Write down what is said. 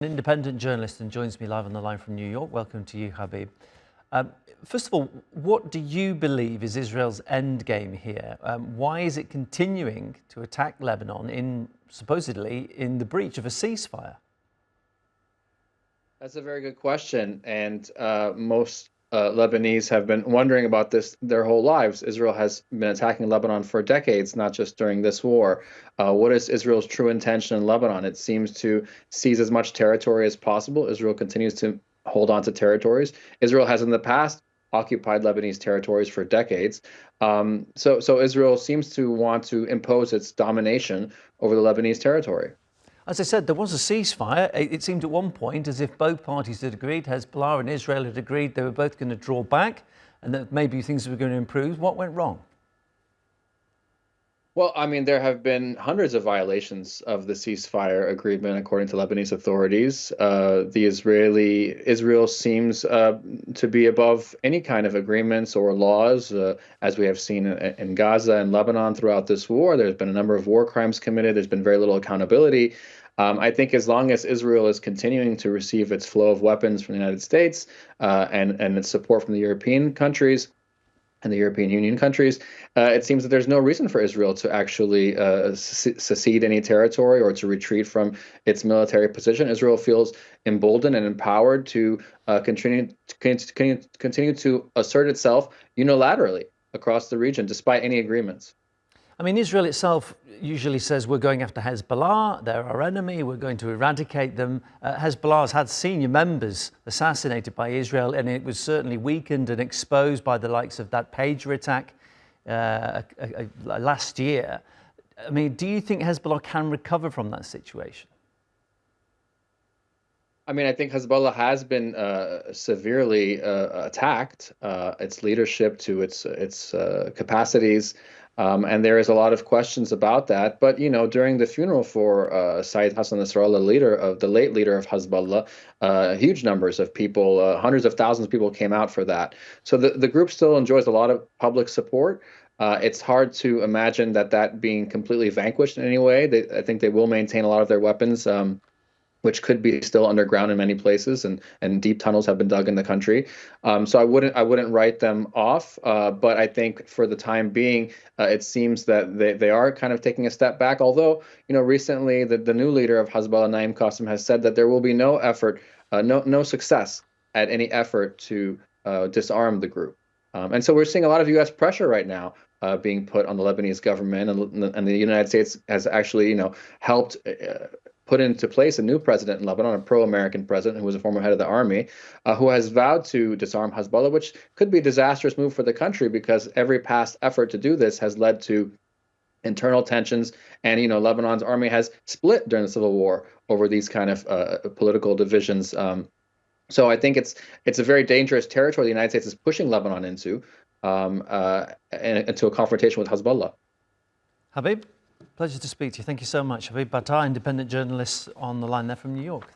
An independent journalist and joins me live on the line from New York. Welcome to you, Habib. First of all, what do you believe is Israel's endgame here? Why is it continuing to attack Lebanon supposedly in the breach of a ceasefire? That's a very good question, and most Lebanese have been wondering about this their whole lives. Israel has been attacking Lebanon for decades, not just during this war. What is Israel's true intention in Lebanon? It seems to seize as much territory as possible. Israel continues to hold on to territories. Israel has in the past occupied Lebanese territories for decades. So Israel seems to want to impose its domination over the Lebanese territory. As I said, there was a ceasefire. It seemed at one point as if both parties had agreed, Hezbollah and Israel had agreed they were both going to draw back and that maybe things were going to improve. What went wrong? Well, I mean, there have been hundreds of violations of the ceasefire agreement, according to Lebanese authorities. Israel seems to be above any kind of agreements or laws, as we have seen in Gaza and Lebanon throughout this war. There's been a number of war crimes committed. There's been very little accountability. I think as long as Israel is continuing to receive its flow of weapons from the United States and its support from the European countries, and the European Union countries, it seems that there's no reason for Israel to actually secede any territory or to retreat from its military position. Israel feels emboldened and empowered to continue to assert itself unilaterally across the region, despite any agreements. I mean, Israel itself usually says we're going after Hezbollah, they're our enemy, we're going to eradicate them. Hezbollah has had senior members assassinated by Israel, and it was certainly weakened and exposed by the likes of that pager attack last year. I mean, do you think Hezbollah can recover from that situation? I mean, I think Hezbollah has been severely attacked, its leadership to its capacities. And there is a lot of questions about that. But, during the funeral for Saeed Hassan Nasrallah, the late leader of Hezbollah, huge numbers of people, hundreds of thousands of people came out for that. So the group still enjoys a lot of public support. It's hard to imagine that being completely vanquished in any way. I think they will maintain a lot of their weapons, which could be still underground in many places, and deep tunnels have been dug in the country. So I wouldn't write them off, but I think for the time being, it seems that they are kind of taking a step back. Although, recently the new leader of Hezbollah, Naim Qassem, has said that there will be no effort, no success at any effort to disarm the group. And so we're seeing a lot of U.S. pressure right now being put on the Lebanese government, and the United States has actually, helped put into place a new president in Lebanon, a pro-American president who was a former head of the army, who has vowed to disarm Hezbollah, which could be a disastrous move for the country because every past effort to do this has led to internal tensions. And, Lebanon's army has split during the civil war over these kind of political divisions. So I think it's a very dangerous territory the United States is pushing Lebanon into a confrontation with Hezbollah. Habib, pleasure to speak to you. Thank you so much. Habib Battah, independent journalist on the line there from New York.